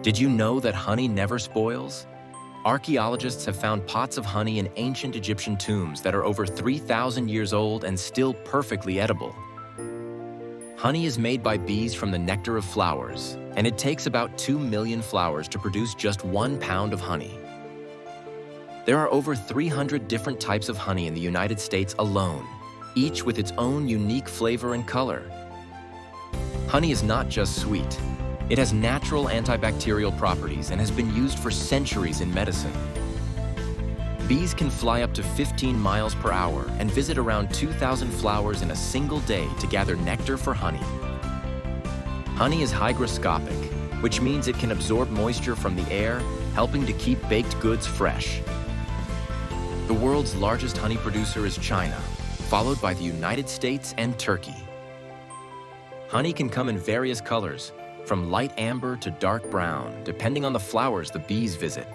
Did you know that honey never spoils? Archaeologists have found pots of honey in ancient Egyptian tombs that are over 3,000 years old and still perfectly edible. Honey is made by bees from the nectar of flowers, and it takes about 2 million flowers to produce just 1 pound of honey. There are over 300 different types of honey in the United States alone, each with its own unique flavor and color. Honey is not just sweet. It has natural antibacterial properties and has been used for centuries in medicine. Bees can fly up to 15 miles per hour and visit around 2,000 flowers in a single day to gather nectar for honey. Honey is hygroscopic, which means it can absorb moisture from the air, helping to keep baked goods fresh. The world's largest honey producer is China, followed by the United States and Turkey. Honey can come in various colors, from light amber to dark brown, depending on the flowers the bees visit.